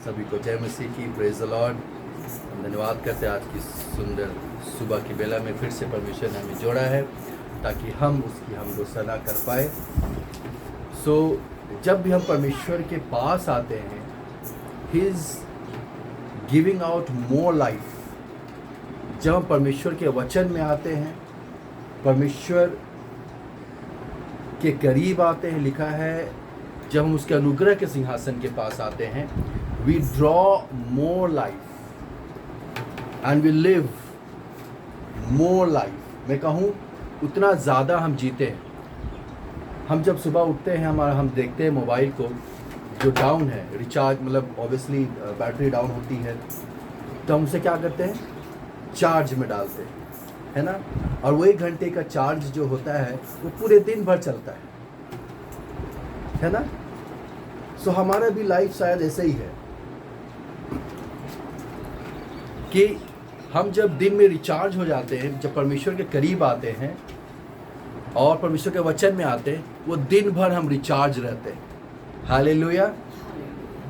सभी को जय मसीह की, प्रेज द लॉर्ड। धन्यवाद करते हैं आज की सुंदर सुबह की बेला में फिर से परमेश्वर ने हमें जोड़ा है ताकि हम उसकी हम सना कर पाए। जब भी हम परमेश्वर के पास आते हैं, he is giving out more life. जब हम परमेश्वर के वचन में आते हैं, परमेश्वर के करीब आते हैं, लिखा है जब हम उसके अनुग्रह के सिंहासन के पास आते हैं, we draw more life and we live more life. मैं कहूँ उतना ज़्यादा हम जीते हैं। हम जब सुबह उठते हैं, हम देखते हैं मोबाइल को जो डाउन है, रिचार्ज मतलब ऑब्वियसली बैटरी डाउन होती है, तो हम उसे क्या करते हैं, चार्ज में डालते हैं, है ना। और वो 1 घंटे का चार्ज जो होता है वो पूरे दिन भर चलता है ना। हमारा भी लाइफ शायद ऐसे ही है कि हम जब दिन में रिचार्ज हो जाते हैं, जब परमेश्वर के करीब आते हैं और परमेश्वर के वचन में आते हैं, वो दिन भर हम रिचार्ज रहते हैं। हालेलुया।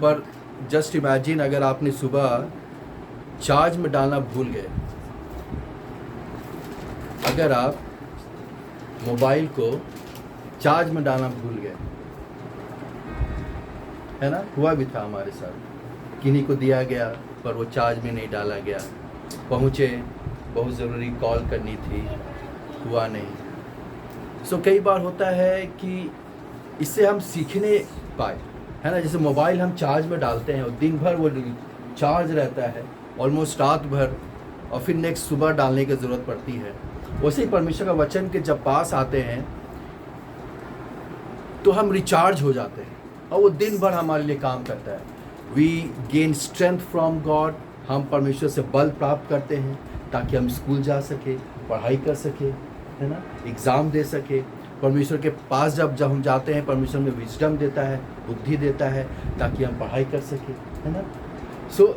पर जस्ट इमेजिन अगर आपने सुबह चार्ज में डालना भूल गए, अगर आप मोबाइल को चार्ज में डालना भूल गए, है ना। हुआ भी था हमारे साथ, किन्हीं को दिया गया पर वो चार्ज में नहीं डाला गया, पहुँचे, बहुत ज़रूरी कॉल करनी थी, हुआ नहीं। कई बार होता है कि इससे हम सीखने पाए, है ना। जैसे मोबाइल हम चार्ज में डालते हैं और दिन भर वो चार्ज रहता है, ऑलमोस्ट रात भर, और फिर नेक्स्ट सुबह डालने की ज़रूरत पड़ती है। वैसे ही परमेश्वर का वचन के जब पास आते हैं तो हम रिचार्ज हो जाते हैं और वो दिन भर हमारे लिए काम करता है। We gain strength from God. हम परमेश्वर से बल प्राप्त करते हैं ताकि हम स्कूल जा सके, पढ़ाई कर सके, है ना, एग्ज़ाम दे सके। परमेश्वर के पास जब हम जाते हैं, परमेश्वर में विजडम देता है, बुद्धि देता है ताकि हम पढ़ाई कर सके, है ना।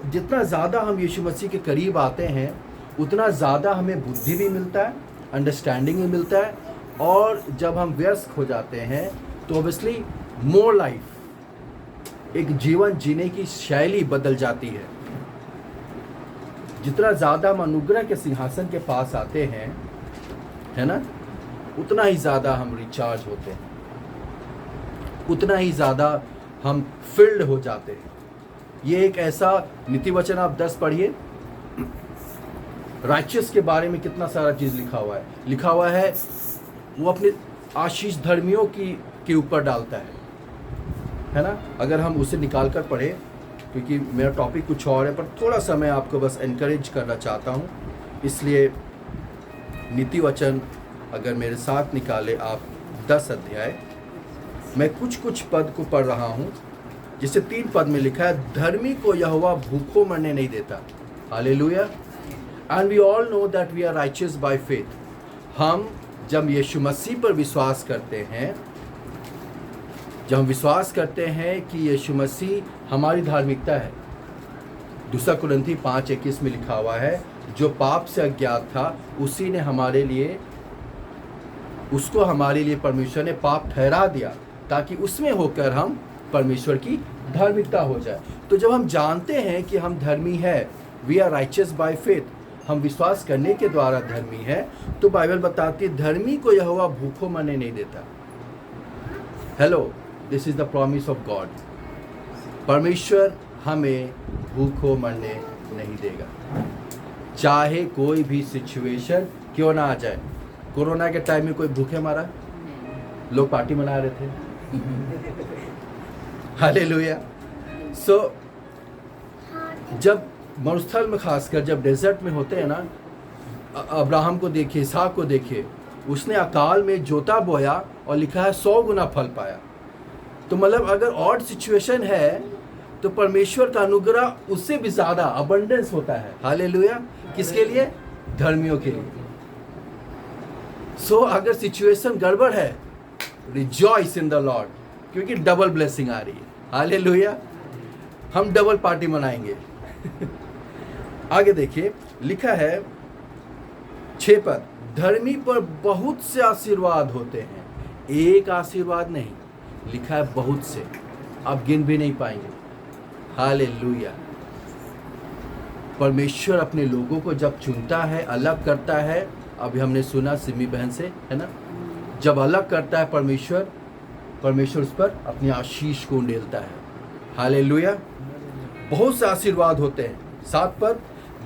जितना ज़्यादा हम यीशु मसीह के करीब आते हैं, उतना ज़्यादा हमें बुद्धि भी मिलता है, अंडरस्टैंडिंग भी मिलता है। और जब हम व्यस्त हो जाते हैं तो ऑब्वियसली मोर लाइफ, एक जीवन जीने की शैली बदल जाती है। जितना ज़्यादा हम अनुग्रह के सिंहासन के पास आते हैं, है ना, उतना ही ज़्यादा हम रिचार्ज होते हैं, उतना ही ज़्यादा हम फिल्ड हो जाते हैं। ये एक ऐसा नीति वचन, आप 10 पढ़िए, राइचियस के बारे में कितना सारा चीज़ लिखा हुआ है। लिखा हुआ है वो अपने आशीष धर्मियों के ऊपर डालता है ना। अगर हम उसे निकाल कर पढ़े, क्योंकि मेरा टॉपिक कुछ और है, पर थोड़ा सा मैं आपको बस एनकरेज करना चाहता हूँ, इसलिए नीति वचन अगर मेरे साथ निकाले आप 10 अध्याय, मैं कुछ पद को पढ़ रहा हूँ। जिससे 3 पद में लिखा है, धर्मी को यहोवा भूखों मरने नहीं देता। Hallelujah. And we all know that we are righteous by faith. हम जब यीशु मसीह पर विश्वास करते हैं, जब हम विश्वास करते हैं कि यीशु मसीह हमारी धार्मिकता है, 2 कुरिन्थी 5:21 में लिखा हुआ है, जो पाप से अज्ञात था उसी ने हमारे लिए, उसको हमारे लिए परमेश्वर ने पाप ठहरा दिया ताकि उसमें होकर हम परमेश्वर की धार्मिकता हो जाए। तो जब हम जानते हैं कि हम धर्मी है, we are righteous by faith, हम विश्वास करने के द्वारा धर्मी है, तो बाइबल बताती है धर्मी को यहोवा भूखों मरने नहीं देता। Hello, this is the promise of God. परमेश्वर हमें भूखों मरने नहीं देगा, चाहे कोई भी सिचुएशन क्यों ना आ जाए। कोरोना के टाइम में कोई भूखे मारा? लोग पार्टी मना रहे थे। हालेलुया। जब मरुस्थल में, खासकर जब डेजर्ट में होते हैं ना, अब्राहम को देखिए, इसहाक को देखिए, उसने अकाल में जोता बोया और लिखा है 100 गुना फल पाया। तो मतलब अगर ऑड सिचुएशन है तो परमेश्वर का अनुग्रह उससे भी ज़्यादा अबंडेंस होता है। हालेलुया। किसके लिए? धर्मियों के लिए। अगर सिचुएशन गड़बड़ है, रिजॉइस इन द लॉर्ड, क्योंकि डबल ब्लेसिंग आ रही है। हालेलुया। हम डबल पार्टी मनाएंगे। आगे देखिए, लिखा है 6 पद, धर्मी पर बहुत से आशीर्वाद होते हैं, एक आशीर्वाद नहीं, लिखा है बहुत से, आप गिन भी नहीं पाएंगे। हालेलुया। परमेश्वर अपने लोगों को जब चुनता है, अलग करता है, अभी हमने सुना सिमी बहन से, है ना, जब अलग करता है परमेश्वर उस पर अपनी आशीष को उंडेलता है। हालेलुया। बहुत से आशीर्वाद होते हैं। 7 पर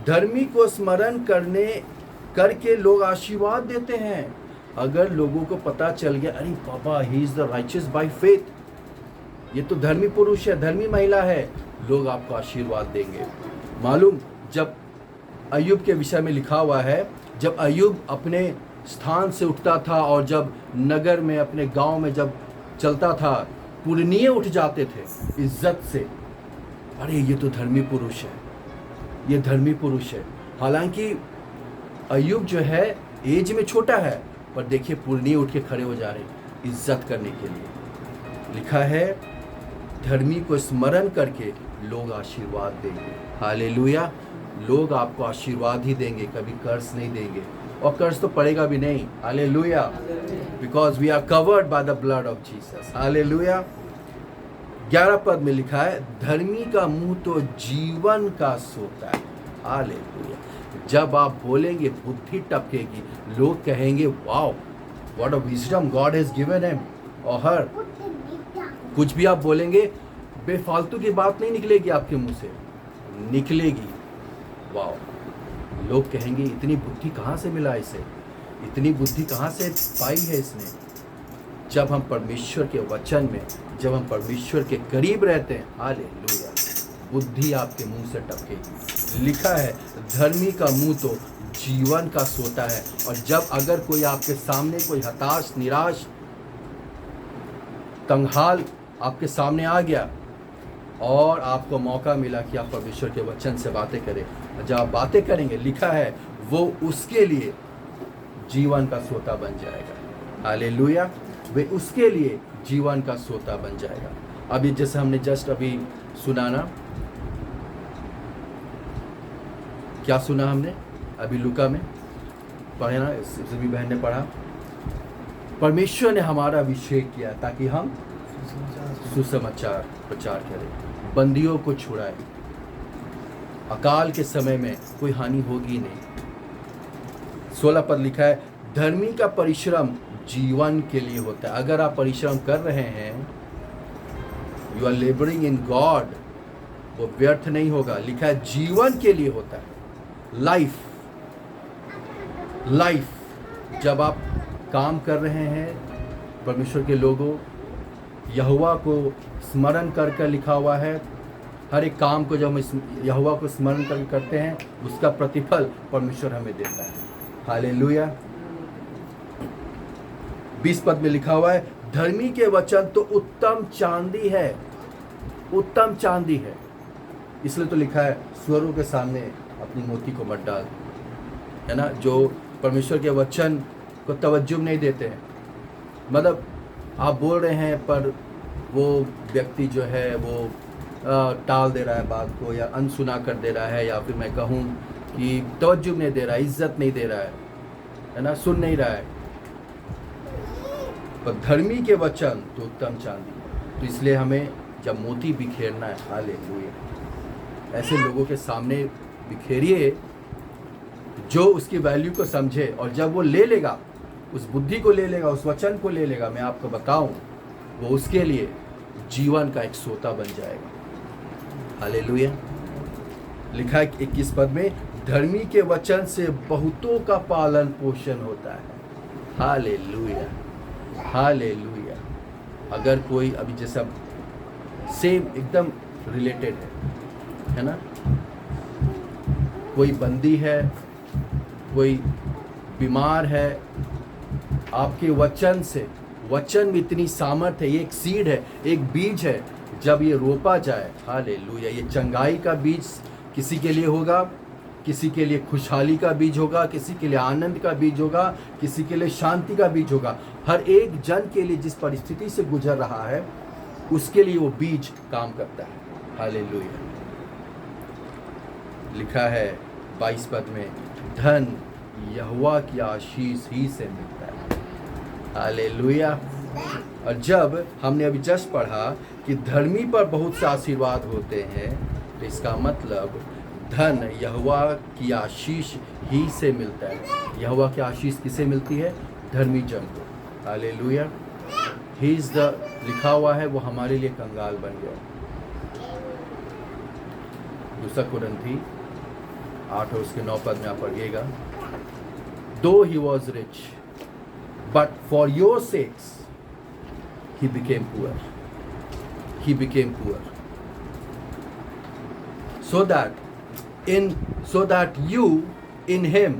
धर्मी को स्मरण करके लोग आशीर्वाद देते हैं। अगर लोगों को पता चल गया, अरे बाबा, he is the righteous by faith, ये तो धर्मी पुरुष है, धर्मी महिला है, लोग आपको आशीर्वाद देंगे। मालूम, जब अय्यूब के विषय में लिखा हुआ है, जब अय्यूब अपने स्थान से उठता था और जब नगर में, अपने गांव में जब चलता था, पुरनिये उठ जाते थे इज्जत से। अरे ये तो धर्मी पुरुष है, ये धर्मी पुरुष है। हालांकि अय्यूब जो है एज में छोटा है, पर देखिए पुरनिये उठ के खड़े हो जा रहे हैं इज्जत करने के लिए। लिखा है धर्मी को स्मरण करके लोग आशीर्वाद देंगे। हालेलुया। लोग आपको आशीर्वाद ही देंगे, कभी कर्ज नहीं देंगे, और कर्ज तो पड़ेगा भी नहीं। Hallelujah. Because we are covered by the blood of Jesus. Hallelujah. 11 पद में लिखा है धर्मी का मुंह तो जीवन का सोता है। हालेलुया। जब आप बोलेंगे बुद्धि टपकेगी, लोग कहेंगे wow, what a wisdom God has given him और हर। कुछ भी आप बोलेंगे, बेफालतू की बात नहीं निकलेगी आपके मुंह से, निकलेगी। वाओ, लोग कहेंगे इतनी बुद्धि कहाँ से मिला इसे, इतनी बुद्धि कहाँ से पाई है इसने। जब हम परमेश्वर के वचन में, जब हम परमेश्वर के करीब रहते हैं, हालेलुया, बुद्धि आपके मुंह से टपकेगी। लिखा है धर्मी का मुंह तो जीवन का सोता है। और जब अगर कोई आपके सामने, कोई हताश, निराश, तंगहाल आपके सामने आ गया और आपको मौका मिला कि आप परमेश्वर के वचन से बातें करें, जब आप बातें करेंगे, लिखा है वो उसके लिए जीवन का सोता बन जाएगा। हालेलुया। वे उसके लिए जीवन का सोता बन जाएगा। अभी जैसे हमने जस्ट अभी सुना ना, क्या सुना हमने अभी लूका में पढ़े ना, सिमी बहन ने पढ़ा, परमेश्वर ने हमारा अभिषेक किया ताकि हम सुसमाचार प्रचार करें, बंदियों को छुड़ाएं। अकाल के समय में कोई हानि होगी नहीं। 16 पद लिखा है धर्मी का परिश्रम जीवन के लिए होता है। अगर आप परिश्रम कर रहे हैं, you are labouring in God, वो व्यर्थ नहीं होगा। लिखा है जीवन के लिए होता है, लाइफ। जब आप काम कर रहे हैं, परमेश्वर के लोगों, यहोवा को स्मरण कर लिखा हुआ है, हर एक काम को जब हम यहोवा को स्मरण करके करते हैं, उसका प्रतिफल परमेश्वर हमें देता है। हालेलुया। 20 पद में लिखा हुआ है धर्मी के वचन तो उत्तम चांदी है, उत्तम चांदी है। इसलिए तो लिखा है स्वरों के सामने अपनी मोती को मत डाल, है ना। जो परमेश्वर के वचन को तवज्जो नहीं देते हैं, मतलब आप बोल रहे हैं पर वो व्यक्ति जो है वो टाल दे रहा है बात को, या अनसुना कर दे रहा है, या फिर मैं कहूँ कि तवज्जो नहीं दे रहा है, इज्जत नहीं दे रहा है ना, सुन नहीं रहा है। पर धर्मी के वचन तो उत्तम चांदी है। तो इसलिए हमें जब मोती बिखेरना है, हालेलुया, ऐसे लोगों के सामने बिखेरिए जो उसकी वैल्यू को समझे, और जब वो ले लेगा, उस बुद्धि को ले लेगा, उस वचन को ले लेगा, मैं आपको बताऊं, वो उसके लिए जीवन का एक सोता बन जाएगा। हालेलुया। लिखा है 21 पद में धर्मी के वचन से बहुतों का पालन पोषण होता है। Hallelujah, hallelujah. अगर कोई अभी जैसा सेम एकदम रिलेटेड है ना, कोई बंदी है, कोई बीमार है, आपके वचन से, वचन में इतनी सामर्थ्य है, ये एक सीड है, एक बीज है, जब ये रोपा जाए, हालेलुया, ये चंगाई का बीज किसी के लिए होगा, किसी के लिए खुशहाली का बीज होगा, किसी के लिए आनंद का बीज होगा, किसी के लिए शांति का बीज होगा। हर एक जन के लिए जिस परिस्थिति से गुजर रहा है, उसके लिए वो बीज काम करता है। हालेलुया। लिखा है 22 पद में धन यहोवा की आशीष ही से मिलता है। हालेलुया। और जब हमने अभी जस्ट पढ़ा कि धर्मी पर बहुत से आशीर्वाद होते हैं, तो इसका मतलब धन यहोवा की आशीष ही से मिलता है। यहोवा की आशीष किसे मिलती है? धर्मी जन को। हालेलुया। ही इज द, लिखा हुआ है वो हमारे लिए कंगाल बन गया। दूसरा कुरिन्थी 8 और उसके 9 पद में आप पढ़िएगा। दो he was rich but for your sex he became poor. He became poor. So that you in him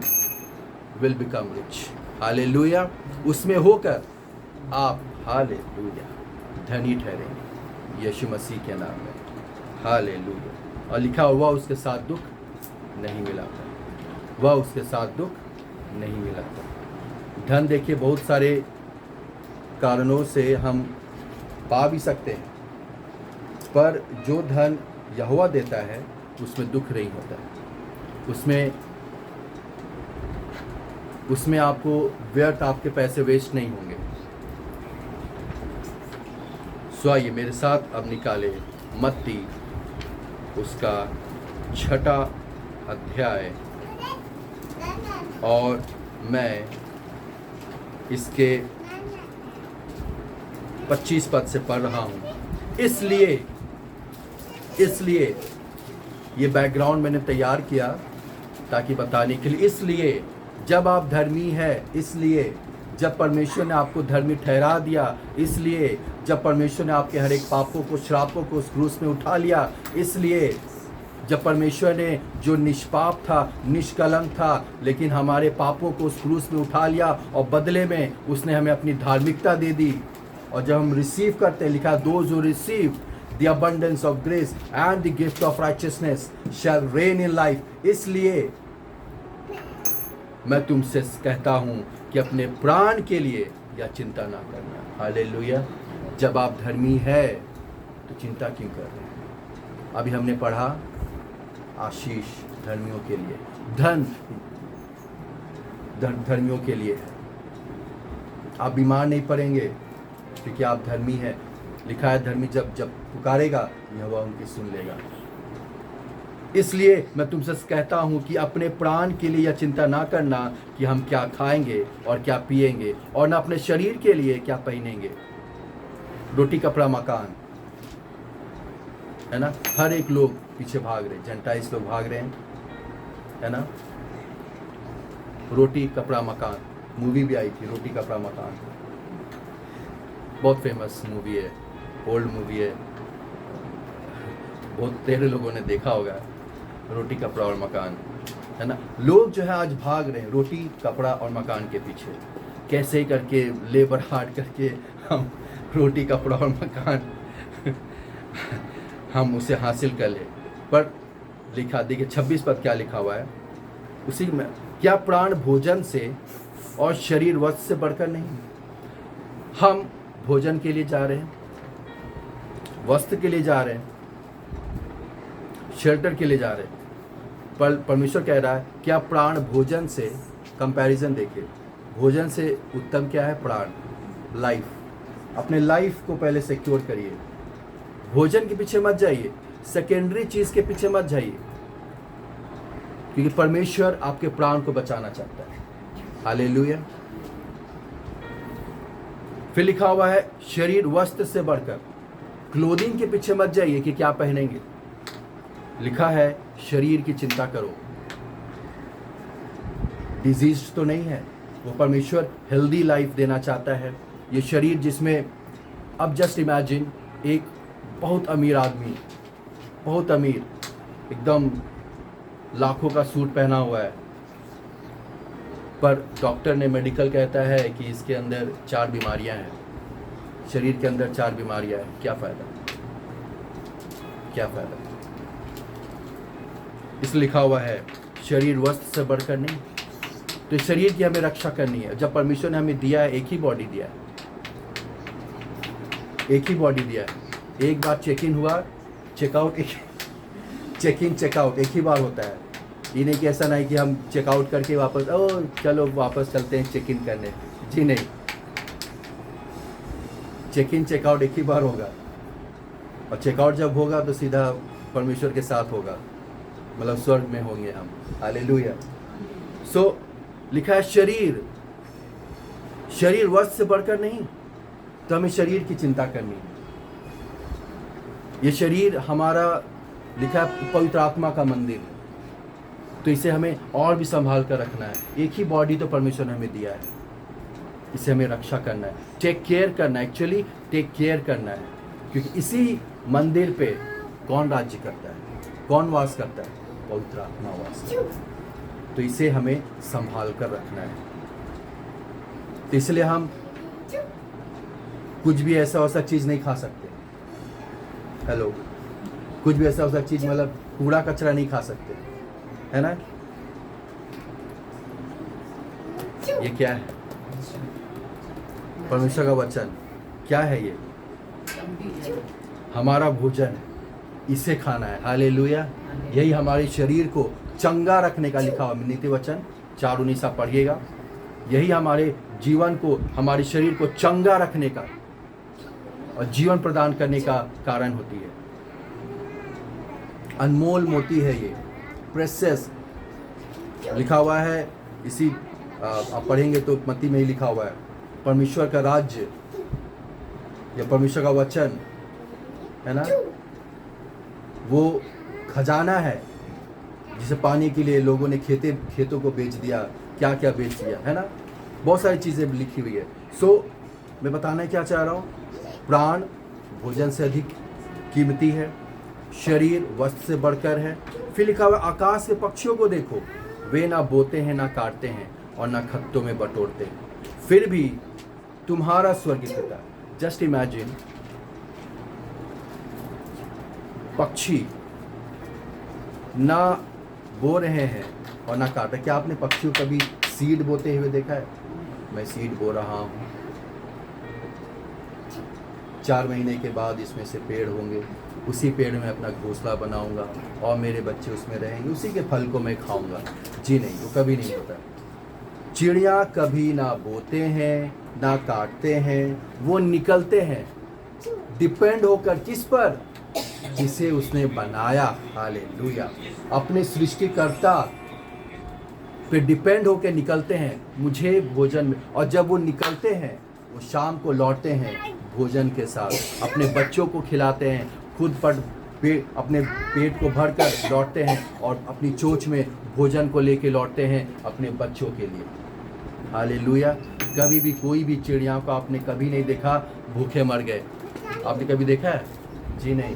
will become rich. Hallelujah. उसमें होकर आप हालेलुया धनी ठहरेंगे यीशु मसीह के नाम में। हालेलुया। और लिखा हुआ उसके साथ दुख नहीं मिलाता, वह उसके साथ दुख नहीं मिलाता। धन देखिए बहुत सारे कारणों से हम पा भी सकते हैं, पर जो धन यहोवा देता है उसमें दुख नहीं होता। उसमें आपको व्यर्थ आपके पैसे वेस्ट नहीं होंगे। सो आइए मेरे साथ अब निकाले मत्ती उसका 6 अध्याय, और मैं इसके 25 पद से पढ़ रहा हूँ। इसलिए ये बैकग्राउंड मैंने तैयार किया ताकि बताने के लिए। इसलिए जब आप धर्मी हैं, इसलिए जब परमेश्वर ने आपको धर्मी ठहरा दिया, इसलिए जब परमेश्वर ने आपके हर एक पापों को, श्रापों को उस क्रूस में उठा लिया, इसलिए जब परमेश्वर ने जो निष्पाप था, निष्कलंक था, लेकिन हमारे पापों को उस क्रूस में उठा लिया और बदले में उसने हमें अपनी धार्मिकता दे दी। और जब हम रिसीव करते हैं, लिखा those who receive the abundance of grace and the gift of righteousness shall reign in life. इसलिए मैं तुमसे कहता हूं कि अपने प्राण के लिए या चिंता ना करना। हालेलुया। जब आप धर्मी है तो चिंता क्यों कर रहे हैं? अभी हमने पढ़ा आशीष धर्मियों के लिए, धन धर्मियों के लिए है। आप बीमार नहीं पड़ेंगे क्योंकि आप धर्मी हैं। लिखा है धर्मी जब पुकारेगा यहोवा उनकी सुन लेगा। इसलिए मैं तुमसे कहता हूं कि अपने प्राण के लिए यह चिंता ना करना कि हम क्या खाएंगे और क्या पिएंगे, और ना अपने शरीर के लिए क्या पहनेंगे। रोटी कपड़ा मकान, है ना। हर एक लोग पीछे भाग रहे, जेंटाइल्स लोग भाग रहे हैं, है ना। रोटी कपड़ा मकान मूवी भी आई थी, रोटी कपड़ा मकान, बहुत फेमस मूवी है, ओल्ड मूवी है, बहुत तेरे लोगों ने देखा होगा, रोटी कपड़ा और मकान, है ना। लोग जो है आज भाग रहे हैं रोटी कपड़ा और मकान के पीछे, कैसे करके लेबर हार्ड करके हम रोटी कपड़ा और मकान हम उसे हासिल कर ले। पर लिखा देखिए 26 पद क्या लिखा हुआ है उसी में, क्या प्राण भोजन से और शरीर वस्त्र से बढ़कर नहीं? हम भोजन के लिए जा रहे हैं, वस्त्र के लिए जा रहे हैं, शेल्टर के लिए जा रहे हैं, पर परमेश्वर कह रहा है क्या प्राण भोजन से, कंपैरिजन देखिए, भोजन से उत्तम क्या है? प्राण, लाइफ। अपने लाइफ को पहले सिक्योर करिए, भोजन के पीछे मत जाइए, सेकेंडरी चीज के पीछे मत जाइए, क्योंकि परमेश्वर आपके प्राण को बचाना चाहता है। हालेलुया। फिर लिखा हुआ है शरीर वस्त्र से बढ़कर, क्लोथिंग के पीछे मत जाइए कि क्या पहनेंगे। लिखा है शरीर की चिंता करो। डिजीज तो नहीं है, वो परमेश्वर हेल्दी लाइफ देना चाहता है। ये शरीर जिसमें, अब जस्ट इमेजिन एक बहुत अमीर आदमी, बहुत अमीर, एकदम लाखों का सूट पहना हुआ है, पर डॉक्टर ने, मेडिकल कहता है कि इसके अंदर 4 बीमारियां हैं, शरीर के अंदर 4 बीमारियां हैं। क्या फ़ायदा, क्या फ़ायदा? इसलिए लिखा हुआ है शरीर वस्त्र से बढ़कर नहीं। तो शरीर की हमें रक्षा करनी है। जब परमेश्वर ने हमें दिया है, एक ही बॉडी दिया है, एक ही बॉडी दिया है। एक बार चेक इन हुआ, चेकआउट, चेक इन चेकआउट एक ही बार होता है। ये नहीं कि ऐसा नहीं कि हम चेकआउट करके वापस, ओ चलो वापस चलते हैं चेक इन करने। जी नहीं, चेक इन चेकआउट एक ही बार होगा, और चेकआउट जब होगा तो सीधा परमेश्वर के साथ होगा, मतलब स्वर्ग में होंगे हम। हालेलुया। सो लिखा है शरीर, शरीर वस्त्र से बढ़कर नहीं, तो हमें शरीर की चिंता करनी है। ये शरीर हमारा लिखा है पवित्र आत्मा का मंदिर, तो इसे हमें और भी संभाल कर रखना है। एक ही बॉडी तो परमेश्वर ने हमें दिया है, इसे हमें रक्षा करना है, टेक केयर करना है, एक्चुअली टेक केयर करना है, क्योंकि इसी मंदिर पे कौन राज्य करता है, कौन वास करता है, पवित्र आत्मा वास करता है। तो इसे हमें संभाल कर रखना है। तो इसलिए हम कुछ भी ऐसा वैसा चीज़ नहीं खा सकते। हेलो, कुछ भी ऐसा वैसा चीज़, मतलब कूड़ा कचरा नहीं खा सकते, है ना। ये क्या है? परमेश्वर का वचन क्या है? ये हमारा भोजन है, इसे खाना है। हालेलुया। यही हमारे शरीर को चंगा रखने का लिखा हुआ नीति वचन 4:19 आप पढ़िएगा। यही हमारे जीवन को, हमारे शरीर को चंगा रखने का और जीवन प्रदान करने का कारण होती है। अनमोल मोती है ये, प्रेशियस लिखा हुआ है। इसी आप पढ़ेंगे तो मत्ती में ही लिखा हुआ है, परमेश्वर का राज्य या परमेश्वर का वचन है ना, वो खजाना है जिसे पाने के लिए लोगों ने खेतों को बेच दिया, क्या क्या बेच दिया, है ना। बहुत सारी चीज़ें लिखी हुई है। सो मैं बताना क्या चाह रहा हूँ, प्राण भोजन से अधिक कीमती है, शरीर वस्त्र से बढ़कर है। फिर लिखा हुआ आकाश के पक्षियों को देखो, वे ना बोते हैं, ना काटते हैं और ना खत्तों में बटोरते हैं, फिर भी तुम्हारा स्वर्गीय पिता। जस्ट इमेजिन, पक्षी ना बो रहे हैं और ना काट रहे। क्या आपने पक्षियों कभी सीड बोते हुए देखा है? मैं सीड बो रहा हूँ, 4 महीने के बाद इसमें से पेड़ होंगे, उसी पेड़ में अपना घोंसला बनाऊंगा और मेरे बच्चे उसमें रहेंगे, उसी के फल को मैं खाऊंगा। जी नहीं, वो कभी नहीं होता। चिड़िया कभी ना बोते हैं ना काटते हैं, वो निकलते हैं डिपेंड होकर किस पर? जिसे उसने बनाया। हालेलुया। अपने सृष्टिकर्ता पे डिपेंड होकर निकलते हैं मुझे भोजन में, और जब वो निकलते हैं वो शाम को लौटते हैं भोजन के साथ, अपने बच्चों को खिलाते हैं, खुद पर अपने पेट को भर कर लौटते हैं और अपनी चोंच में भोजन को लेके लौटते हैं अपने बच्चों के लिए। हालेलुया। कभी भी कोई भी चिड़िया को आपने कभी नहीं देखा भूखे मर गए? आपने कभी देखा है? जी नहीं,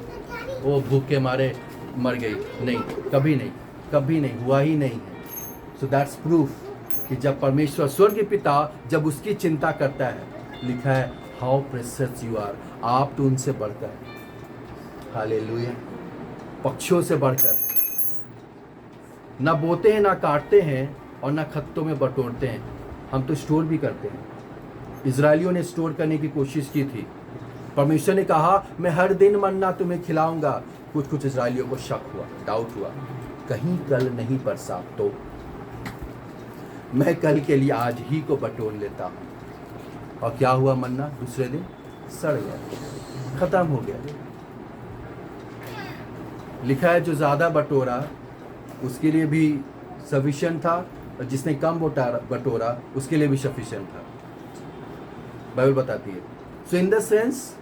वो भूख के मारे मर गई, नहीं, कभी नहीं, कभी नहीं, हुआ ही नहीं है। सो दैट्स प्रूफ कि जब परमेश्वर स्वर्गीय पिता जब उसकी चिंता करता है, लिखा है हाउ प्रेशियस यू आर, आप तो उनसे बढ़कर। हालेलुया। पक्षियों से बढ़कर, ना बोते हैं ना काटते हैं और ना खत्तों में बटोरते हैं। हम तो स्टोर भी करते हैं। इजरायलियों ने स्टोर करने की कोशिश की थी, परमेश्वर ने कहा मैं हर दिन मन्ना तुम्हें खिलाऊंगा। कुछ इजरायलियों को शक हुआ, डाउट हुआ, कहीं कल नहीं बरसा तो मैं कल के लिए आज ही को बटोर लेता हूँ। और क्या हुआ? मन्ना दूसरे दिन सड़ गया, खत्म हो गया। लिखा है जो ज़्यादा बटोरा उसके लिए भी सफिशिएंट था, और जिसने कम बटोरा उसके लिए भी सफिशिएंट था, बाइबल बताती है। सो इन द सेंस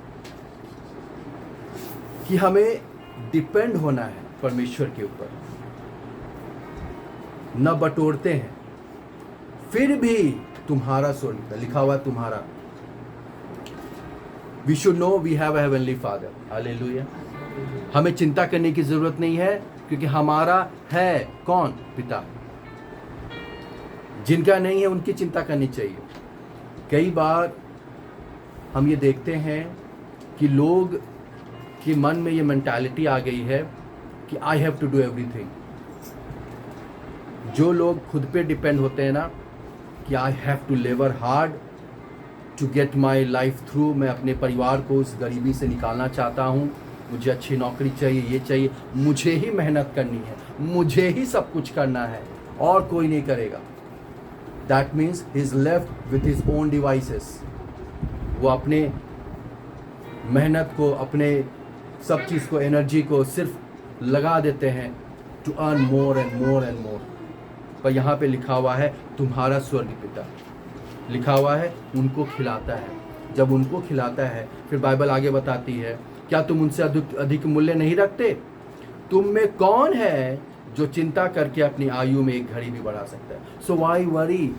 कि हमें डिपेंड होना है परमेश्वर के ऊपर। न बटोरते हैं फिर भी तुम्हारा स्वर्ग, लिखा हुआ तुम्हारा। We should know we have a heavenly father. Hallelujah. हमें चिंता करने की जरूरत नहीं है, क्योंकि हमारा है कौन? पिता। जिनका नहीं है उनकी चिंता करनी चाहिए। कई बार हम ये देखते हैं कि लोग के मन में ये मेंटालिटी आ गई है कि I have to do everything. जो लोग खुद पे डिपेंड होते हैं ना, कि I have to labour hard to get my life through, मैं अपने परिवार को उस गरीबी से निकालना चाहता हूँ, मुझे अच्छी नौकरी चाहिए, ये चाहिए, मुझे ही मेहनत करनी है, मुझे ही सब कुछ करना है और कोई नहीं करेगा। That means he is left with his own devices. वो अपने मेहनत को, अपने सब चीज़ को, एनर्जी को सिर्फ लगा देते हैं to earn more and more and more. पर यहाँ पे लिखा हुआ है तुम्हारा स्वर्ग पिता, लिखा हुआ है उनको खिलाता है। जब उनको खिलाता है, फिर बाइबल आगे बताती है, क्या तुम उनसे अधिक मूल्य नहीं रखते? तुम में कौन है जो चिंता करके अपनी आयु में एक घड़ी भी बढ़ा सकता है? So why worry?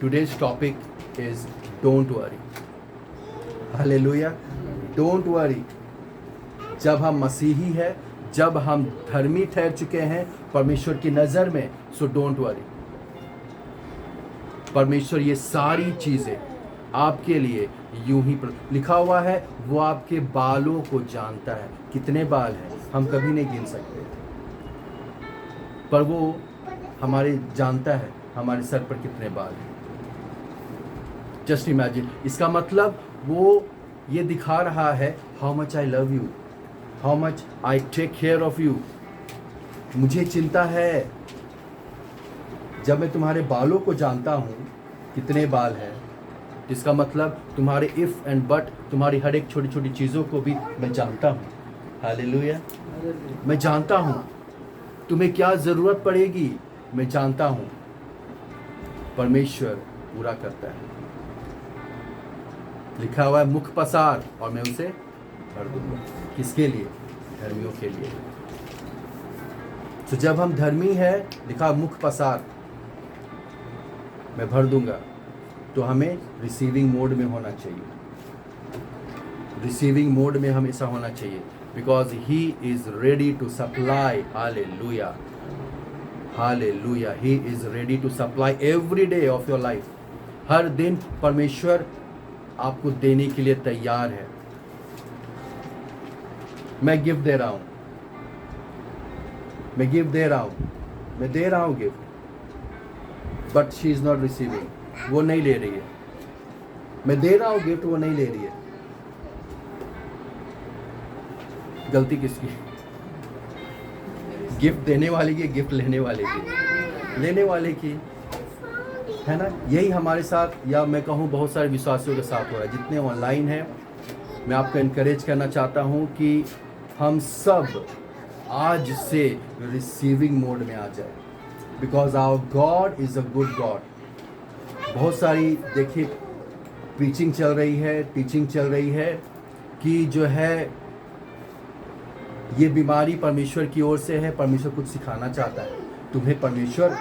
Today's topic is don't worry. Hallelujah, don't worry. जब हम मसीही है, जब हम धर्मी ठहर चुके हैं परमेश्वर की नज़र में, सो डोंट वरी। परमेश्वर ये सारी चीज़ें आपके लिए यूं ही लिखा हुआ है, वो आपके बालों को जानता है। कितने बाल हैं हम कभी नहीं गिन सकते, पर वो हमारे जानता है हमारे सर पर कितने बाल हैं। जस्ट इमेजिन, इसका मतलब वो ये दिखा रहा है how much I love you, how much I take care of you. मुझे चिंता है। जब मैं तुम्हारे बालों को जानता हूँ कितने बाल हैं, इसका मतलब तुम्हारे इफ़ एंड बट, तुम्हारी हर एक छोटी छोटी चीज़ों को भी मैं जानता हूँ। हालेलुया, मैं जानता हूँ तुम्हें क्या ज़रूरत पड़ेगी, मैं जानता हूँ। परमेश्वर पूरा करता है। लिखा हुआ है मुख पसार और मैं उसे भर दूंगा। किसके लिए? धर्मियों के लिए। तो जब हम धर्मी है, लिखा मुख पसार मैं भर दूंगा, तो हमें रिसीविंग मोड में होना चाहिए। रिसीविंग मोड में हमेशा होना चाहिए, because he is ready to supply. Hallelujah, hallelujah, he is ready to supply every day of your life. हर दिन परमेश्वर आपको देने के लिए तैयार है। मैं गिफ्ट दे रहा हूं, मैं गिफ्ट दे रहा हूं, मैं दे रहा हूं gift, but she is not receiving, वो नहीं ले रही है। मैं दे रहा हूं गिफ्ट, वो नहीं ले रही है। गलती किसकी? गिफ्ट देने वाले की, गिफ्ट लेने वाले की? लेने वाले की, है ना। यही हमारे साथ, या मैं कहूँ बहुत सारे विश्वासियों के साथ हो रहा है। जितने ऑनलाइन हैं, मैं आपको इनकरेज करना चाहता हूँ कि हम सब आज से रिसीविंग मोड में आ जाए, because our God is a good God. बहुत सारी देखिए प्रीचिंग चल रही है, टीचिंग चल रही है कि जो है ये बीमारी परमेश्वर की ओर से है। परमेश्वर कुछ सिखाना चाहता है तुम्हें, परमेश्वर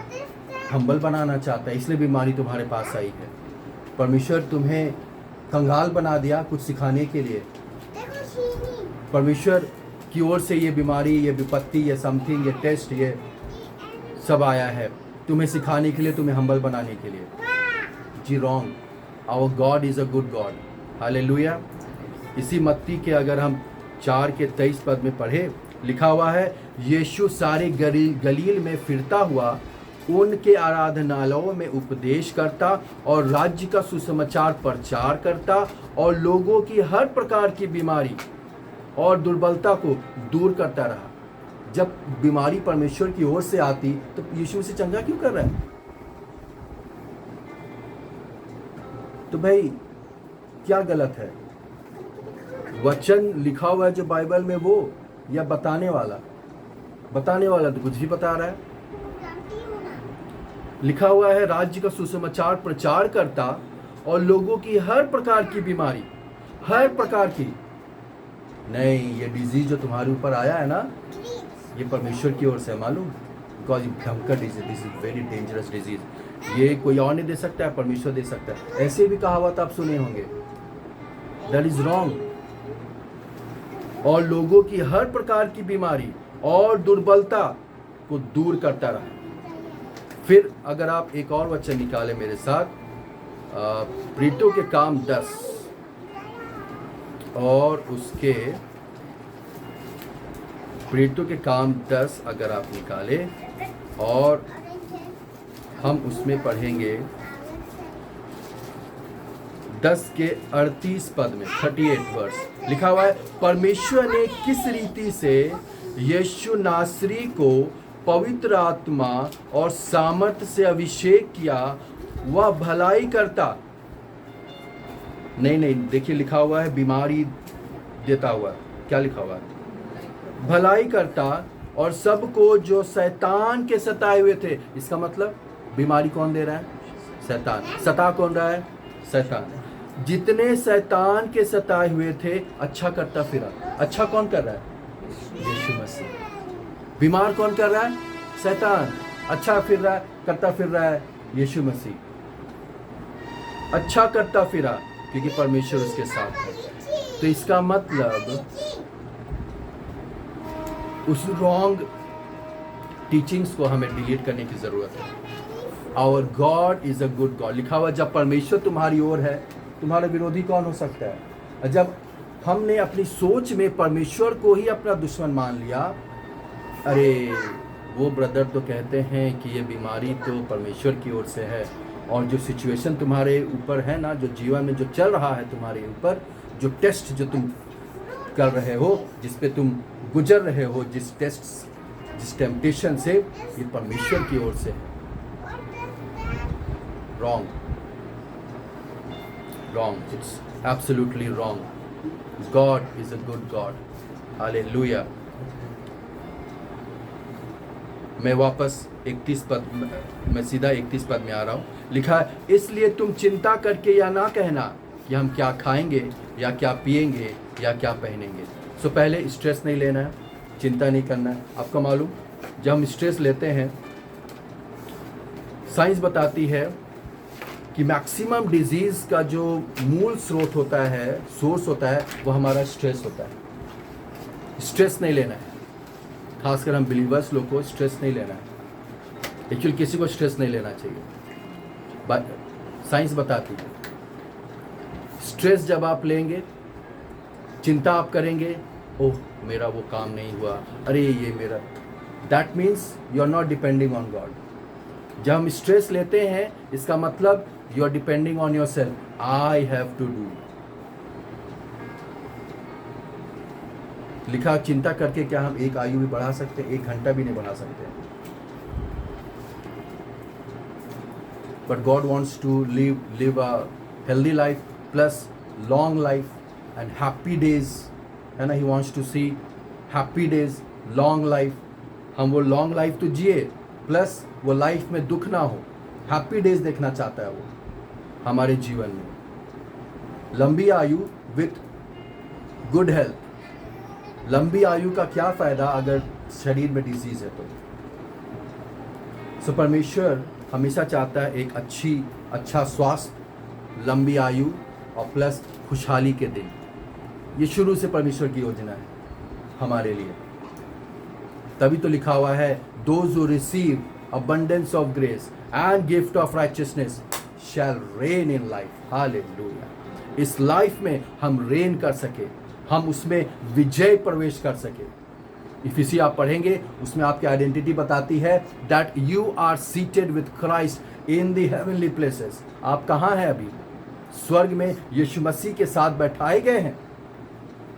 हम्बल बनाना चाहता है, इसलिए बीमारी तुम्हारे पास आई है। परमेश्वर तुम्हें कंगाल बना दिया कुछ सिखाने के लिए। परमेश्वर की ओर से ये बीमारी, ये विपत्ति, ये समथिंग, ये टेस्ट, ये सब आया है तुम्हें सिखाने के लिए, तुम्हें हम्बल बनाने के लिए। जी wrong. Our God is a good God. Hallelujah. इसी मत्ती के अगर हम 4:23 पद में पढ़े, लिखा हुआ है, यीशु सारे गलील में फिरता हुआ उनके आराधनालयों में उपदेश करता और राज्य का सुसमाचार प्रचार करता और लोगों की हर प्रकार की बीमारी और दुर्बलता को दूर करता रहा। जब बीमारी परमेश्वर की ओर से आती तो यीशु से चंगा क्यों कर रहा है? तो भाई क्या गलत है? वचन लिखा हुआ है जो बाइबल में, वो या बताने वाला? बताने वाला तो कुछ भी बता रहा है। लिखा हुआ है राज्य का सुसमाचार प्रचार करता और लोगों की हर प्रकार की बीमारी, हर प्रकार की। नहीं, ये डिजीज जो तुम्हारे ऊपर आया है ना, ये परमेश्वर की ओर से मालूम, बिकॉज ये भयंकर disease, this is very dangerous disease. ये कोई और नहीं दे सकता है, परमेश्वर दे सकता है। ऐसे भी कहावत आप सुने होंगे, दैट इज रॉन्ग। और लोगों की हर प्रकार की बीमारी और दुर्बलता को दूर करता रहा। फिर अगर आप एक और वचन निकाले मेरे साथ, प्रेरितों के काम 10 और उसके प्रेरितों के काम 10 अगर आप निकाले और हम उसमें पढ़ेंगे 10 के 38 पद में, 38 वर्ष लिखा हुआ है, परमेश्वर ने किस रीति से यीशु नासरी को पवित्र आत्मा और सामर्थ से अभिषेक किया, वह भलाई करता। नहीं, देखिए लिखा हुआ है बीमारी देता हुआ। क्या लिखा हुआ है? भलाई करता और सबको जो शैतान के सताए हुए थे। इसका मतलब बीमारी कौन दे रहा है? शैतान। सता कौन रहा है? शैतान। जितने शैतान के सताए हुए थे अच्छा करता फिरा। अच्छा कौन कर रहा है? यीशु मसीह। बीमार कौन कर रहा है? शैतान। अच्छा फिर रहा है, करता फिर रहा है यीशु मसीह। अच्छा करता फिरा क्योंकि परमेश्वर उसके साथ है। तो इसका मतलब उस रॉन्ग टीचिंग्स को हमें डिलीट करने की जरूरत है। Our God is a good God. लिखा हुआ जब परमेश्वर तुम्हारी ओर है तुम्हारा विरोधी कौन हो सकता है? जब हमने अपनी सोच में परमेश्वर को ही अपना दुश्मन मान लिया, अरे वो ब्रदर तो कहते हैं कि ये बीमारी तो परमेश्वर की ओर से है, और जो सिचुएशन तुम्हारे ऊपर है ना, जो जीवन में जो चल रहा है तुम्हारे ऊपर, जो टेस्ट जो तुम कर रहे हो, जिस पे तुम गुजर रहे हो, जिस टेस्ट जिस टेम्पटेशन से, ये परमेश्वर की ओर से है। Wrong, wrong, it's absolutely wrong. God is a good God. Hallelujah. मैं वापस 31 पद, मैं सीधा 31 पद में आ रहा हूँ। लिखा है, इसलिए तुम चिंता करके या ना कहना कि हम क्या खाएंगे या क्या पिएंगे या क्या पहनेंगे। सो पहले स्ट्रेस नहीं लेना है, चिंता नहीं करना है। आपको मालूम, जब हम स्ट्रेस लेते हैं, साइंस बताती है कि मैक्सिमम डिजीज़ का जो मूल स्रोत होता है, सोर्स होता है, वो हमारा स्ट्रेस होता है। स्ट्रेस नहीं लेना है। खासकर हम बिलीवर्स लोग को स्ट्रेस नहीं लेना है। एक्चुअली किसी को स्ट्रेस नहीं लेना चाहिए। साइंस बताती है स्ट्रेस जब आप लेंगे, चिंता आप करेंगे, ओह मेरा वो काम नहीं हुआ, अरे ये मेरा, that means you are not depending on God. जब हम स्ट्रेस लेते हैं इसका मतलब you are depending on yourself. I have to do. लिखा, चिंता करके क्या हम एक आयु भी बढ़ा सकते हैं? 1 घंटा भी नहीं बढ़ा सकते। But God wants to live a healthy life plus long life and happy days, है ना। He wants to see happy days, long life. हम वो लॉन्ग लाइफ तो जिए, प्लस वो लाइफ में दुख ना हो। हैप्पी डेज देखना चाहता है वो हमारे जीवन में। लंबी आयु विथ गुड हेल्थ। लंबी आयु का क्या फ़ायदा अगर शरीर में डिजीज़ है तो। सो परमेश्वर हमेशा चाहता है एक अच्छा स्वास्थ्य, लंबी आयु और प्लस खुशहाली के दिन। ये शुरू से परमेश्वर की योजना है हमारे लिए। तभी तो लिखा हुआ है, those who receive abundance of grace and gift of righteousness shall reign in life. Hallelujah. इस लाइफ में हम रेन कर सके, हम उसमें विजय प्रवेश कर सके। इफिसी आप पढ़ेंगे, उसमें आपकी आइडेंटिटी बताती है that you are seated with Christ in the heavenly places. आप कहाँ हैं अभी? स्वर्ग में यीशु मसीह के साथ बैठाए गए हैं।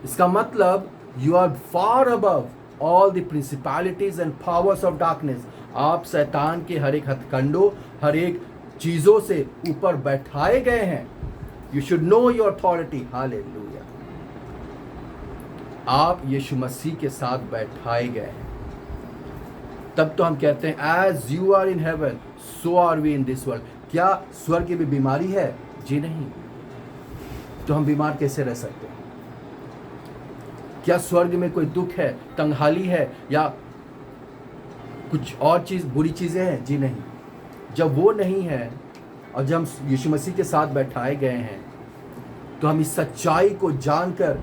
इसका मतलब you are far above all the principalities and powers of darkness. आप शैतान के हर एक हथकंडों, हर एक चीज़ों से ऊपर बैठाए गए हैं। You should know your authority. Hallelujah. आप यीशु मसीह के साथ बैठाए गए हैं। तब तो हम कहते हैं as you are in heaven so are we in this world. क्या स्वर्ग में बीमारी है? जी नहीं। तो हम बीमार कैसे रह सकते हैं? क्या स्वर्ग में कोई दुख है, तंगहाली है, या कुछ और चीज़, बुरी चीज़ें हैं? जी नहीं। जब वो नहीं है और जब हम यीशु मसीह के साथ बैठाए गए हैं, तो हम इस सच्चाई को जानकर,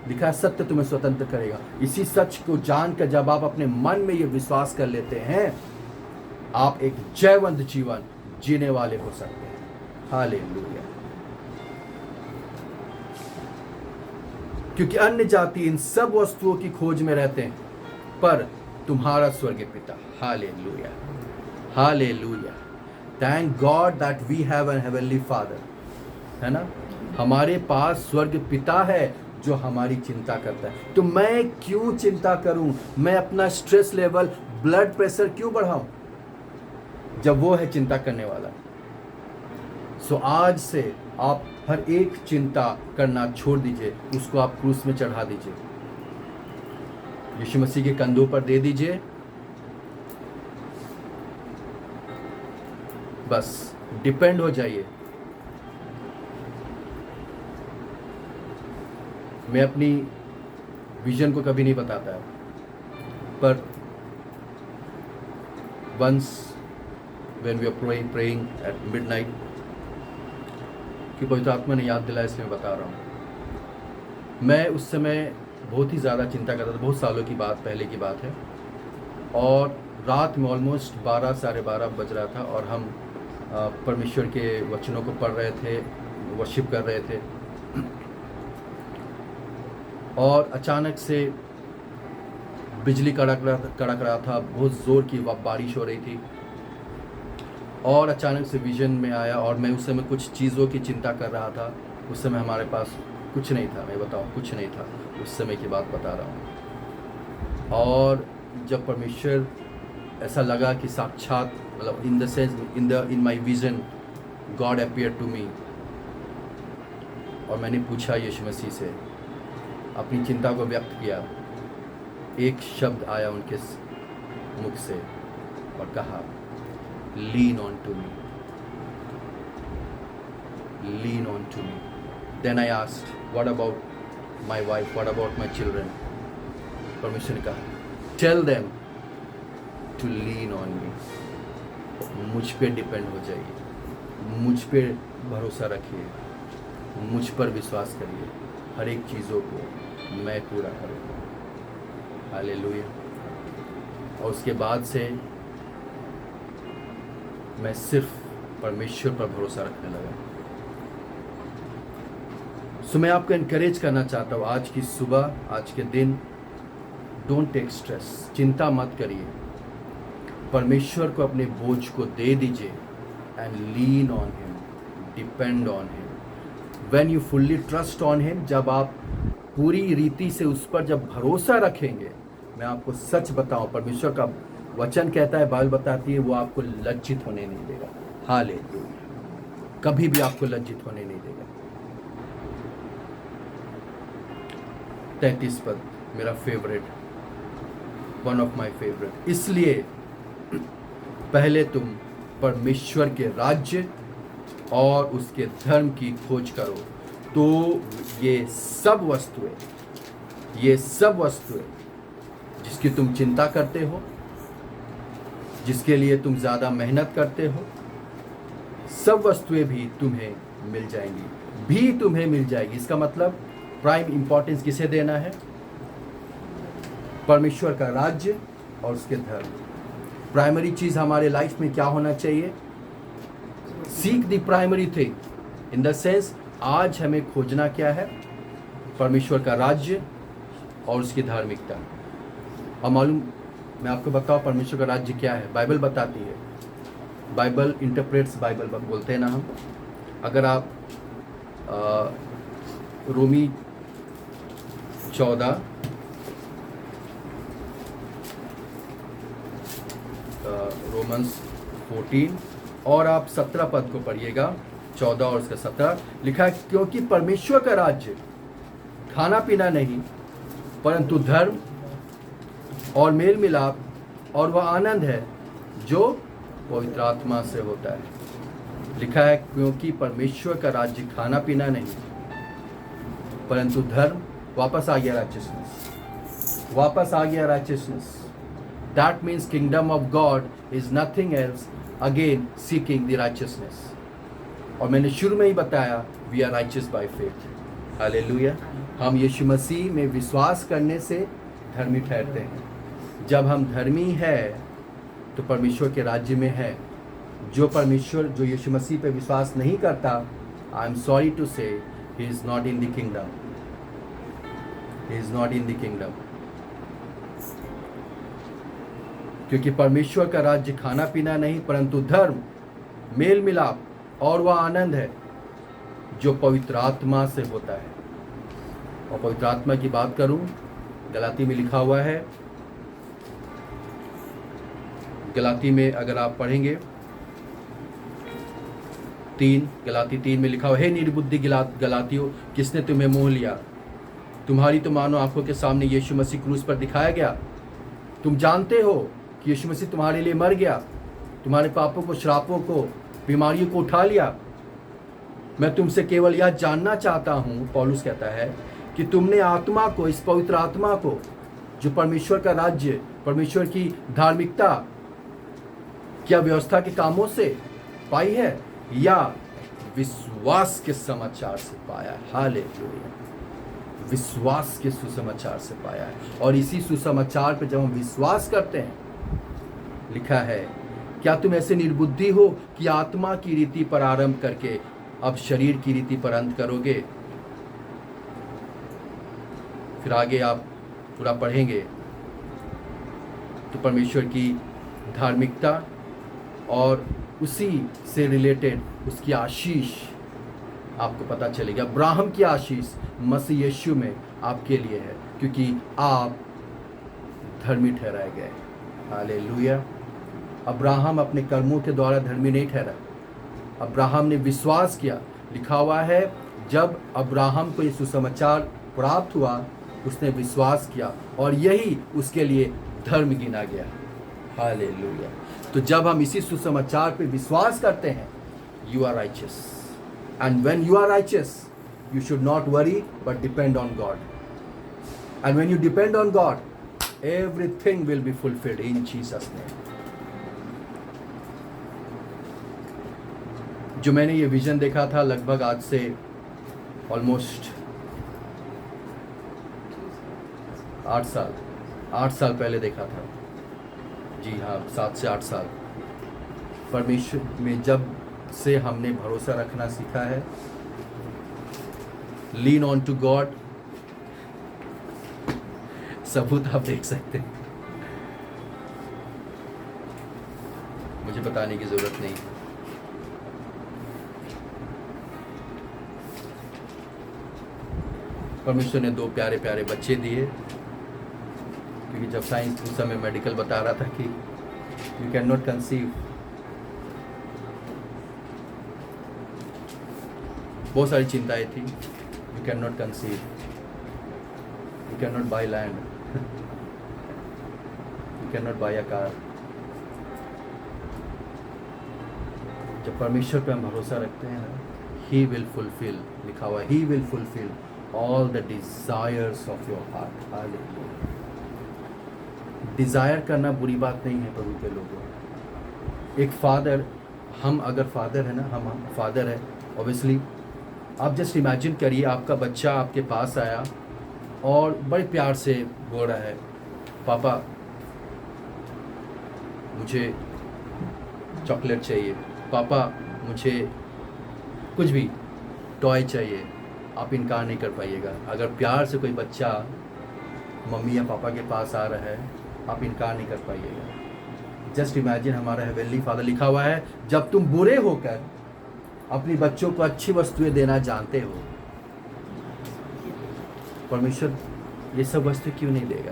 लिखा है सत्य तुम्हें स्वतंत्र करेगा, इसी सच को जानकर जब आप अपने मन में ये विश्वास कर लेते हैं, आप एक जयवंत जीवन जीने वाले हो सकते हैं। हालेलुया। क्योंकि अन्य जाति इन सब वस्तुओं की खोज में रहते हैं, पर तुम्हारा स्वर्गीय पिता, hallelujah, hallelujah, thank God that we have an heavenly father, है ना। हमारे पास स्वर्ग पिता है जो हमारी चिंता करता है। तो मैं क्यों चिंता करूं? मैं अपना स्ट्रेस लेवल, ब्लड प्रेशर क्यों बढ़ाऊं जब वो है चिंता करने वाला? सो आज से आप हर एक चिंता करना छोड़ दीजिए, उसको आप क्रूस में चढ़ा दीजिए, यीशु मसीह के कंधों पर दे दीजिए। बस डिपेंड हो जाइए। मैं अपनी विजन को कभी नहीं बताता है, पर once when we are praying at midnight, कि पवित्र आत्मा ने याद दिलाया, इसलिए मैं बता रहा हूँ। मैं उस समय बहुत ही ज़्यादा चिंता करता था, बहुत सालों की बात, पहले की बात है, और रात में ऑलमोस्ट 12 साढ़े 12 बज रहा था, और हम परमेश्वर के वचनों को पढ़ रहे थे, वर्शिप कर रहे थे, और अचानक से बिजली कड़क रहा था, बहुत ज़ोर की बारिश हो रही थी, और अचानक से विजन में आया, और मैं उस समय कुछ चीज़ों की चिंता कर रहा था। उस समय हमारे पास कुछ नहीं था, मैं बताऊँ, कुछ नहीं था, उस समय की बात बता रहा हूँ। और जब परमेश्वर, ऐसा लगा कि साक्षात, मतलब in the sense, in my vision God appear to me, और मैंने पूछा यीशु मसीह से, अपनी चिंता को व्यक्त किया। एक शब्द आया उनके मुख से और कहा, lean on to me, lean on to me. Then I asked, what about my wife, what about my children? परमेश्वर ने कहा, tell them to lean on me, मुझ पे डिपेंड हो जाइए, मुझ पे भरोसा रखिए, मुझ पर विश्वास करिए, हर एक चीज़ों को मैं पूरा करूँगा। हालेलुया। और उसके बाद से मैं सिर्फ परमेश्वर पर भरोसा रखने लगा। सो मैं आपको एनकरेज करना चाहता हूँ, आज की सुबह, आज के दिन, डोंट टेक स्ट्रेस, चिंता मत करिए, परमेश्वर को अपने बोझ को दे दीजिए, and lean on him, depend on him. When you fully trust on him, जब आप पूरी रीति से उस पर जब भरोसा रखेंगे, मैं आपको सच बताऊं, परमेश्वर का वचन कहता है, बाइबल बताती है, वो आपको लज्जित होने नहीं देगा। हालेलुया, कभी भी आपको लज्जित होने नहीं देगा। 33 पद मेरा favourite, one of my favourite. इसलिए पहले तुम परमेश्वर के राज्य और उसके धर्म की खोज करो, तो ये सब वस्तुएं जिसकी तुम चिंता करते हो, जिसके लिए तुम ज़्यादा मेहनत करते हो, सब वस्तुएं भी तुम्हें मिल जाएगी। इसका मतलब प्राइम इंपॉर्टेंस किसे देना है? परमेश्वर का राज्य और उसके धर्म। प्राइमरी चीज़ हमारे लाइफ में क्या होना चाहिए? Seek the primary thing, in the sense, आज हमें खोजना क्या है? परमेश्वर का राज्य और उसकी धार्मिकता। और मालूम, मैं आपको बताऊं परमेश्वर का राज्य क्या है। बाइबल बताती है, बाइबल इंटरप्रेट्स बाइबल बोलते हैं ना हम। अगर आप रोमी 14 रोमन्स 14 और आप 17 पद को पढ़िएगा, 14 और उसका 17 लिखा है, क्योंकि परमेश्वर का राज्य खाना पीना नहीं, परंतु धर्म और मेल मिलाप और वह आनंद है जो पवित्र आत्मा से होता है। लिखा है, क्योंकि परमेश्वर का राज्य खाना पीना नहीं, परंतु धर्म, वापस आ गया righteousness. That means kingdom of God is nothing else again seeking the righteousness. और मैंने शुरू में ही बताया, we are righteous by faith. Hallelujah. हम यीशु मसीह में विश्वास करने से धर्मी ठहरते हैं। जब हम धर्मी है तो परमेश्वर के राज्य में है। जो यीशु मसीह पे विश्वास नहीं करता, आई एम सॉरी टू से, he is not in the kingdom. क्योंकि परमेश्वर का राज्य खाना पीना नहीं, परंतु धर्म, मेल मिलाप और वह आनंद है जो पवित्र आत्मा से होता है। और पवित्र आत्मा की बात करूं, गलाती में लिखा हुआ है, गलाती में अगर आप पढ़ेंगे गलाती 3 में लिखा हुआ, हे निर्बुद्धि गलातियों, किसने तुम्हें मोह लिया? तुम्हारी तो मानो आंखों के सामने यीशु मसीह क्रूस पर दिखाया गया। तुम जानते हो कि यीशु मसीह तुम्हारे लिए मर गया, तुम्हारे पापों को, श्रापों को, बीमारियों को उठा लिया। मैं तुमसे केवल यह जानना चाहता हूँ, पौलुस कहता है, कि तुमने आत्मा को, इस पवित्र आत्मा को, जो परमेश्वर का राज्य, परमेश्वर की धार्मिकता, क्या व्यवस्था के कामों से पाई है या विश्वास के समाचार से पाया है? हालेलुया, विश्वास के सुसमाचार से पाया है। और इसी सुसमाचार पर जब हम विश्वास करते हैं, लिखा है, क्या तुम ऐसे निर्बुद्धि हो कि आत्मा की रीति पर आरंभ करके अब शरीर की रीति पर अंत करोगे? फिर आगे आप पूरा पढ़ेंगे तो परमेश्वर की धार्मिकता और उसी से रिलेटेड उसकी आशीष आपको पता चलेगा। अब्राहम की आशीष मसीह यीशु में आपके लिए है, क्योंकि आप धर्मी ठहराए गए। हालेलुया। अब्राहम अपने कर्मों के द्वारा धर्मी नहीं ठहरा, अब्राहम ने विश्वास किया। लिखा हुआ है, जब अब्राहम को ये सुसमाचार प्राप्त हुआ, उसने विश्वास किया और यही उसके लिए धर्म गिना गया। हालेलुया। तो जब हम इसी सुसमाचार पे विश्वास करते हैं, you are righteous, and when you are righteous, you should not worry but depend on God, and when you depend on God, everything will be fulfilled in Jesus name. जो मैंने ये विजन देखा था लगभग आज से ऑलमोस्ट 8 साल पहले देखा था। जी हाँ, 7 से 8 साल। परमेश्वर में जब से हमने भरोसा रखना सीखा है, लीन ऑन टू गॉड, सबूत आप देख सकते हैं, मुझे बताने की जरूरत नहीं। परमेश्वर ने 2 प्यारे प्यारे बच्चे दिए, क्योंकि जब साइंस उस समय मेडिकल बता रहा था कि यू कैन नॉट कंसीव, बहुत सारी चिंताएं थी। You cannot conceive, you cannot buy land, you cannot buy a car. जब परमेश्वर पे हम भरोसा रखते हैं ना, He will fulfill, लिखा हुआ है, He will fulfill all the desires of your heart. Hallelujah. Desire करना बुरी बात नहीं है प्रभु के लोगों। एक फादर, हम अगर फादर है ना, हम फादर है, ऑब्वियसली आप जस्ट इमेजिन करिए, आपका बच्चा आपके पास आया और बड़े प्यार से बोल रहा है, पापा मुझे चॉकलेट चाहिए, पापा मुझे कुछ भी टॉय चाहिए। आप इनकार नहीं कर पाइएगा। अगर प्यार से कोई बच्चा मम्मी या पापा के पास आ रहा है, आप इनकार नहीं कर पाइएगा। जस्ट इमेजिन, हमारा हेवनली फादर, लिखा हुआ है, जब तुम बुरे होकर अपने बच्चों को अच्छी वस्तुएं देना जानते हो, परमेश्वर ये सब वस्तु क्यों नहीं देगा?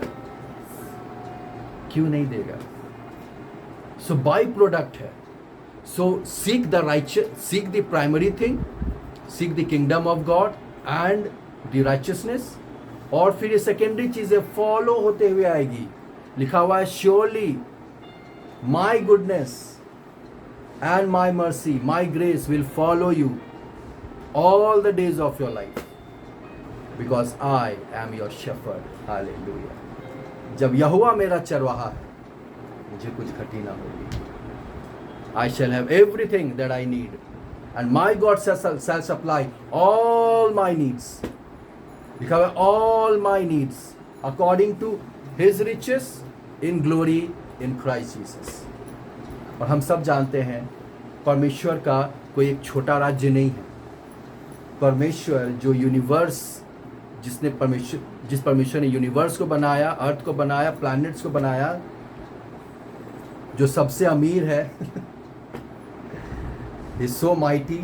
क्यों नहीं देगा? सो बाई प्रोडक्ट है। So seek the righteous, seek the primary thing, seek the kingdom of God and the righteousness, और फिर ये सेकेंडरी चीजें फॉलो होते हुए आएगी। लिखा हुआ है, surely my goodness and my mercy, my grace will follow you all the days of your life, because I am your shepherd. Hallelujah. जब यहोवा मेरा चरवाहा है, मुझे कुछ घटी ना होगी। I shall have everything that I need, and my God shall supply all my needs. लिखा हुआ all my needs according to His riches in glory in Christ Jesus. और हम सब जानते हैं, परमेश्वर का कोई एक छोटा राज्य नहीं है। परमेश्वर जो यूनिवर्स, जिस परमेश्वर ने यूनिवर्स को बनाया, अर्थ को बनाया, प्लैनेट्स को बनाया, जो सबसे अमीर है, is so mighty,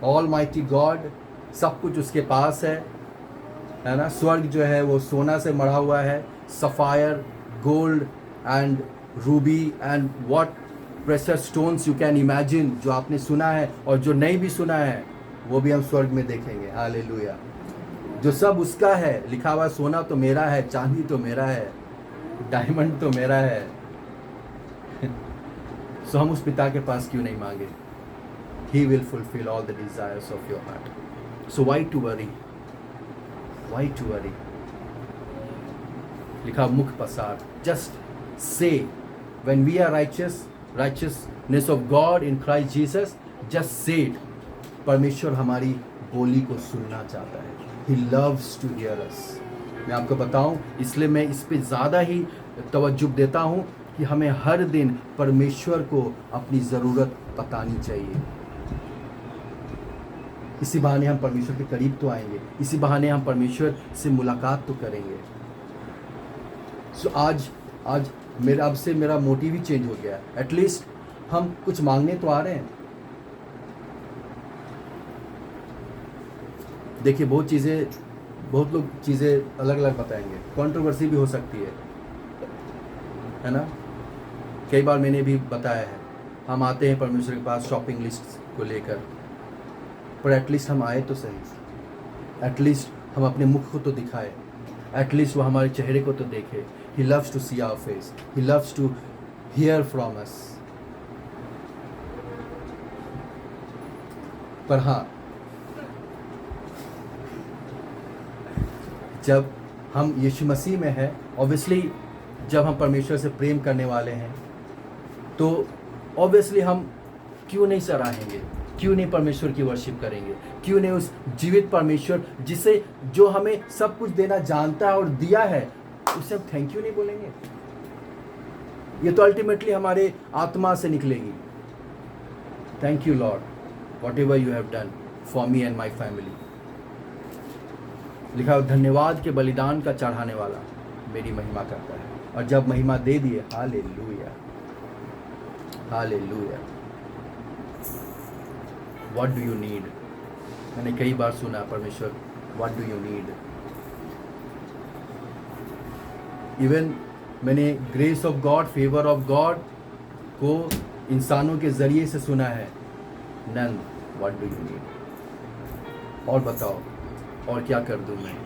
all mighty God, सब कुछ उसके पास है ना। स्वर्ग जो है वो सोना से मढ़ा हुआ है, sapphire, gold and Ruby and what precious stones you can imagine, जो आपने सुना है और जो नहीं भी सुना है वो भी हम स्वर्ग में देखेंगे। हालेलुया। जो सब उसका है, लिखा हुआ सोना तो मेरा है, चांदी तो मेरा है, डायमंड तो मेरा है। सो हम उस पिता के पास क्यों नहीं मांगे? He will fulfill all the desires of your heart. So why to worry? Why to worry? लिखा मुख पसार। Just say, when we are righteousness of God in Christ Jesus, just say it. परमेश्वर हमारी बोली को सुनना चाहता है। He loves to hear us. मैं आपको बताऊं, इसलिए मैं इस पे ज़्यादा ही तवज्जो देता हूं कि हमें हर दिन परमेश्वर को अपनी ज़रूरत बतानी चाहिए। इसी बहाने हम परमेश्वर के करीब तो आएंगे, इसी बहाने हम परमेश्वर से मुलाकात तो करेंगे। सो आज मेरा मोटिव ही चेंज हो गया। एटलीस्ट हम कुछ मांगने तो आ रहे हैं। देखिए, बहुत लोग चीज़ें अलग अलग बताएंगे, कंट्रोवर्सी भी हो सकती है ना। कई बार मैंने भी बताया है, हम आते हैं परमेश्वर के पास शॉपिंग लिस्ट को लेकर, पर एटलीस्ट हम आए तो सही, एटलीस्ट हम अपने मुख को तो दिखाए, एटलीस्ट वो हमारे चेहरे को तो देखे। He loves to see our face, he loves to hear from us. पर हाँ, जब हम यीशु मसीह में हैं, ऑब्वियसली जब हम परमेश्वर से प्रेम करने वाले हैं, तो ऑब्वियसली हम क्यों नहीं सराहेंगे, क्यों नहीं परमेश्वर की वर्शिप करेंगे, क्यों नहीं उस जीवित परमेश्वर जो हमें सब कुछ देना जानता है और दिया है, उससे हम थैंक यू नहीं बोलेंगे? ये तो अल्टीमेटली हमारे आत्मा से निकलेगी। Thank you Lord, what ever you have done for me and my family. लिखा है, धन्यवाद के बलिदान का चढ़ाने वाला मेरी महिमा करता है। और जब महिमा दे दिए, hallelujah, hallelujah. What do you need? मैंने कई बार सुना, परमेश्वर What do you need? Even मैंने grace of God, favour of God को इंसानों के ज़रिए से सुना है। None, What do you need? और बताओ, और क्या कर दूँ मैं?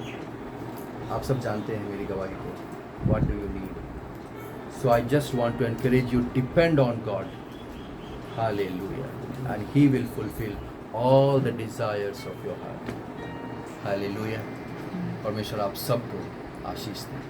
आप सब जानते हैं मेरी गवाही को। What do you need? So I just want to encourage you, depend on God. Hallelujah. And He will fulfill all the desires of your heart. Hallelujah. परमेश्वर आप सबको आशीष दें।